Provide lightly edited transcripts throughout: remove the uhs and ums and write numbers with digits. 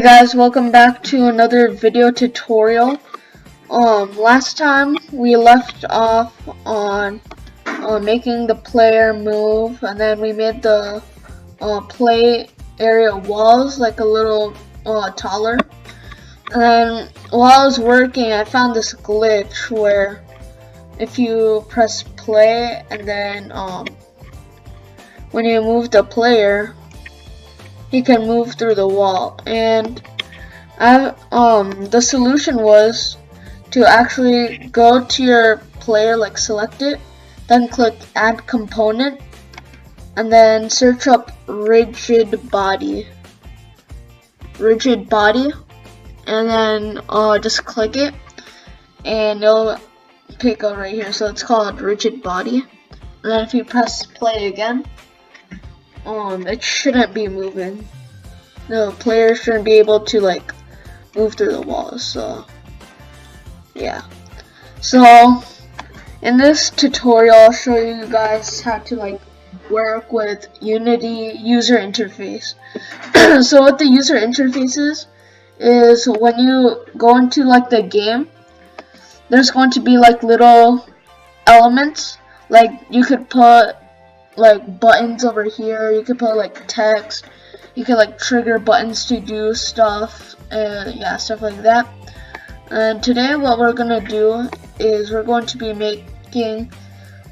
Guys, welcome back to another video tutorial. Last time we left off on making the player move, and then we made the play area walls like a little taller. And then while I was working, I found this glitch where if you press play and then when you move the player, he can move through the wall. And the solution was to actually go to your player, like select it, then click add component, and then search up rigid body, and then just click it, and it'll pick up right here. So it's called rigid body. And then if you press play again, it shouldn't be moving. The player shouldn't be able to like move through the walls. So yeah. So in this tutorial, I'll show you guys how to like work with Unity user interface. So what the user interface is when you go into like the game, there's going to be like little elements. Like you could put like buttons over here, you could put like text, you could like trigger buttons to do stuff, and yeah, stuff like that. And today what we're gonna do is we're going to be making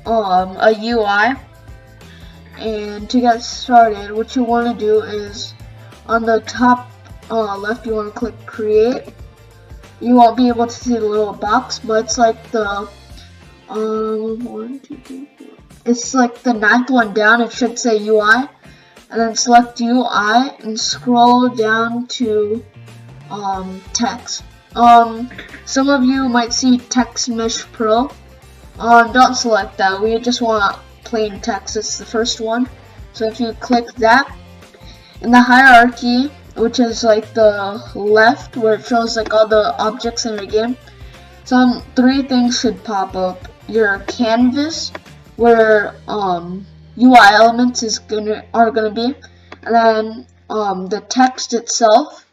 a UI. And to get started, what you want to do is on the top left, you want to click create. You won't be able to see the little box, but it's like the 1, 2, 3, 4. It's like the 9th one down. It should say UI, and then select UI and scroll down to text. Some of you might see Text Mesh Pro. Don't select that. We just want plain text. It's the first one. So if you click that, in the hierarchy, which is like the left where it shows like all the objects in the game, some 3 things should pop up. Your canvas, where UI elements are gonna be, and then the text itself,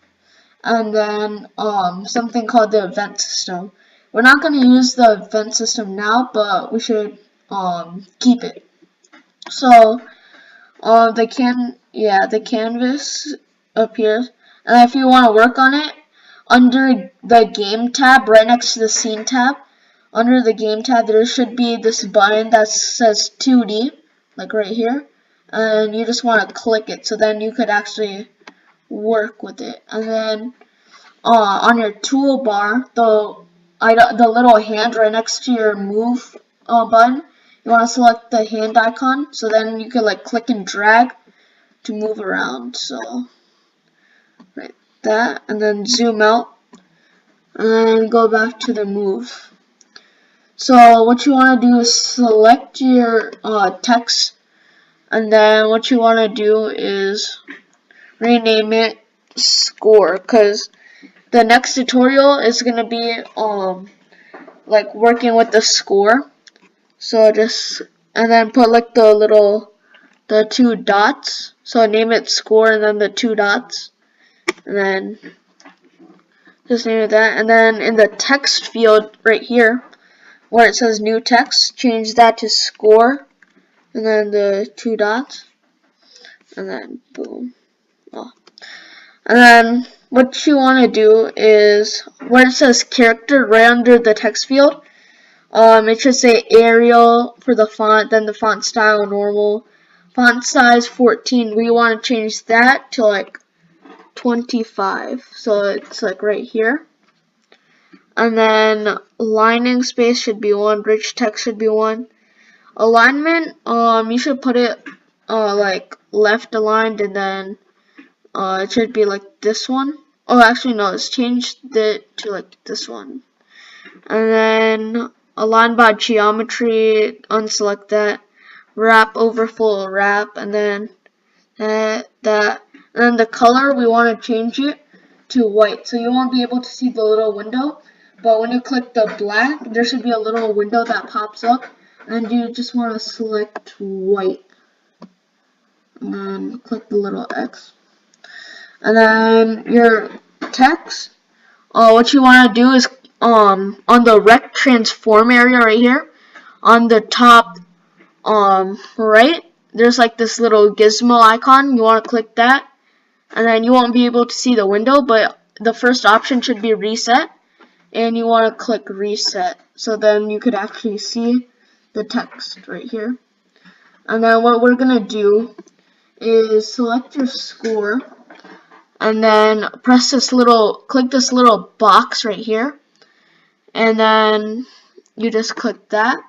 and then something called the event system. We're not gonna use the event system now, but we should keep it. So the canvas appears, and if you want to work on it, under the game tab, right next to the scene tab, under the game tab, there should be this button that says 2D, like right here, and you just want to click it, so then you could actually work with it. And then on your toolbar, the little hand right next to your move button, you want to select the hand icon, so then you can like click and drag to move around. So right, that, and then zoom out, and then go back to the move. So what you want to do is select your text, and then what you want to do is rename it score, because the next tutorial is going to be like working with the score. So just, and then put like the 2 dots, so name it score and then the 2 dots, and then just name it that. And then in the text field right here where it says new text, change that to score and then the 2 dots, and then boom. And then what you want to do is where it says character, right under the text field, it should say Arial for the font, then the font style normal, font size 14. We want to change that to like 25, so it's like right here. And then lining space should be 1, rich text should be 1. Alignment, you should put it like left aligned, and then it should be like this one. Oh, actually no, let's change it to like this one. And then align by geometry, unselect that. Wrap overflow wrap, and then that. And then the color, we want to change it to white, so you won't be able to see the little window, but when you click the black, there should be a little window that pops up, and you just want to select white, and then click the little X. And then your text, what you want to do is on the rect transform area right here, on the top right, there's like this little gizmo icon. You want to click that, and then you won't be able to see the window, but the first option should be reset, and you want to click reset, so then you could actually see the text right here. And then what we're gonna do is select your score, and then click this little box right here, and then you just click that,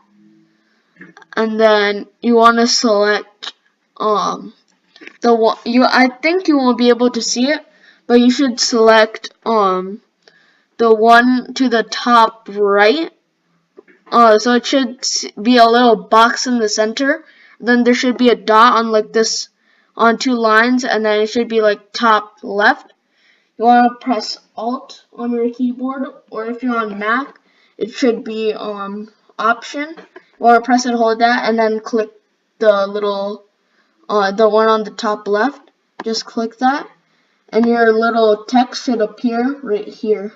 and then you want to select the one I think you won't be able to see it, but you should select the one to the top right. So it should be a little box in the center. Then there should be a dot on like this, on two lines, and then it should be like top left. You want to press Alt on your keyboard, or if you're on Mac, it should be Option. You want to press and hold that, and then click the little, the one on the top left. Just click that, and your little text should appear right here.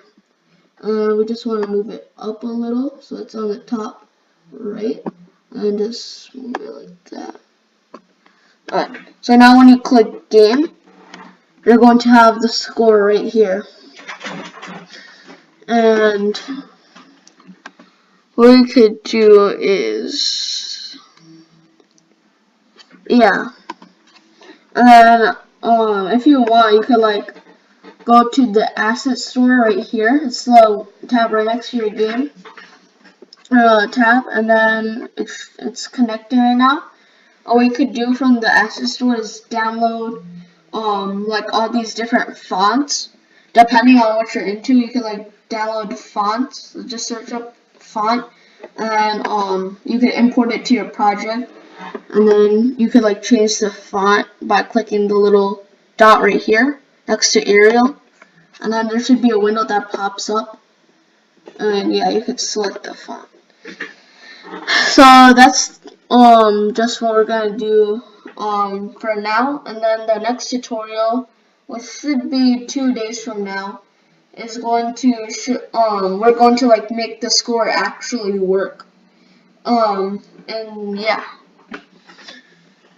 We just want to move it up a little so it's on the top right, and just move it like that. Alright, so now when you click game, you're going to have the score right here. And what you could do is, yeah, and then if you want, you could like go to the asset store right here. It's the tab right next to your game tab, and then it's connected right now. All we could do from the asset store is download like all these different fonts. Depending on what you're into, you can like download fonts. So just search up font, and you can import it to your project, and then you could like change the font by clicking the little dot right here next to Arial, and then there should be a window that pops up, and yeah, you could select the font. So that's just what we're gonna do for now, and then the next tutorial, which should be 2 days from now, is going to we're going to like make the score actually work. And yeah.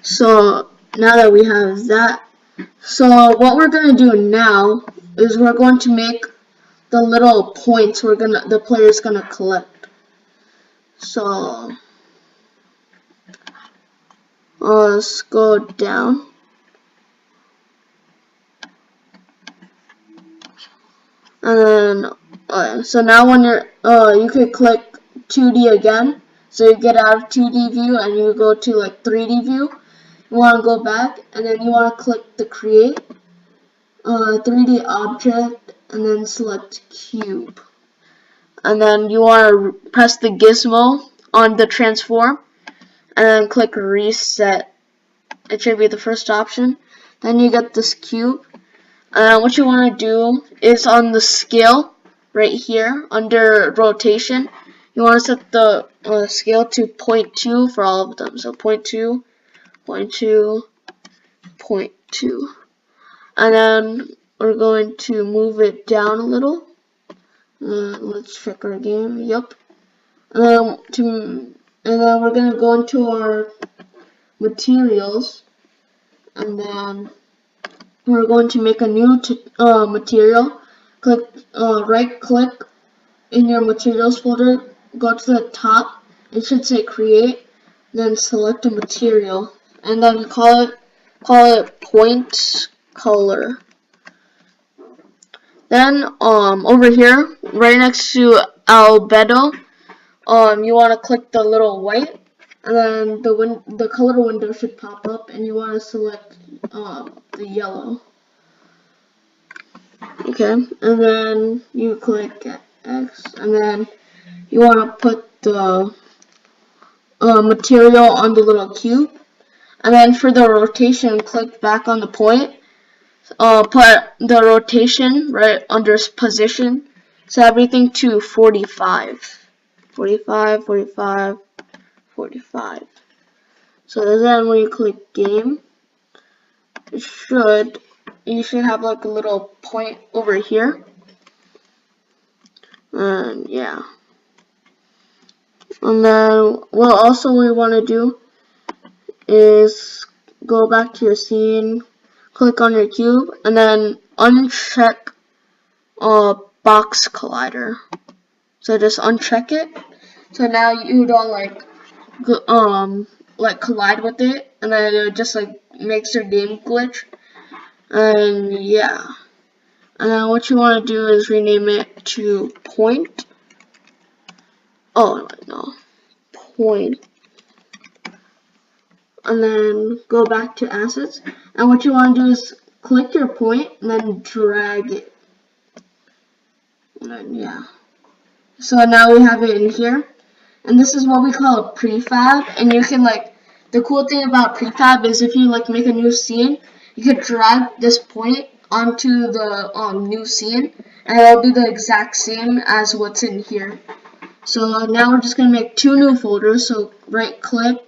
So now that we have that, so what we're gonna do now is we're going to make the little points the player's gonna collect. So let's go down. And then so now when you could click 2D again, so you get out of 2D view and you go to like 3D view. You want to go back, and then you want to click the create 3D object, and then select cube, and then you want to press the gizmo on the transform, and then click reset. It should be the first option. Then you get this cube. What you want to do is on the scale right here under rotation, you want to set the scale to 0.2 for all of them. So 0.2, 0.2, 0.2, and then we're going to move it down a little. Let's check our game. Yep. And then we're going to go into our materials, and then we're going to make a new material. Right click in your materials folder, go to the top, it should say create, then select a material, and then call it point color. Then over here, right next to albedo, you want to click the little white, and then the color window should pop up, and you want to select the yellow. Okay, and then you click X, and then you want to put the material on the little cube, and then for the rotation, click back on the point. Put the rotation right under position, set everything to 45. 45, 45, 45. So then when you click game, it should, you should have like a little point over here. And yeah. And then what also we want to do is go back to your scene, click on your cube, and then uncheck box collider. So just uncheck it. So now you don't like collide with it, and then it just like makes your game glitch. And yeah. And then what you want to do is rename it to point. Oh no, point. And then go back to assets. And what you want to do is click your point and then drag it. And then yeah. So now we have it in here. And this is what we call a prefab. And you can like, the cool thing about prefab is if you like make a new scene, you can drag this point onto the new scene, and it'll be the exact same as what's in here. So now we're just gonna make 2 new folders. So right click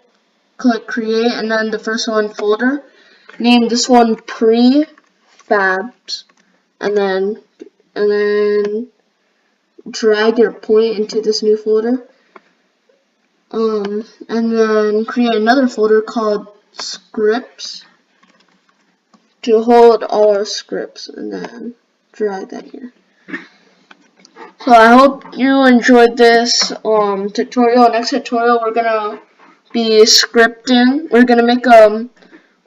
create, and then the first one folder. Name this one prefabs, and then drag your point into this new folder. And then create another folder called scripts to hold all our scripts, and then drag that here. So I hope you enjoyed this tutorial. Next tutorial we're gonna be scripting. We're gonna make a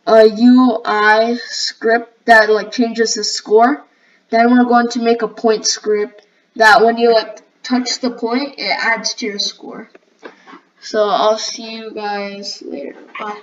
UI script that like changes the score. Then we're going to make a point script that when you like touch the point, it adds to your score. So I'll see you guys later. Bye.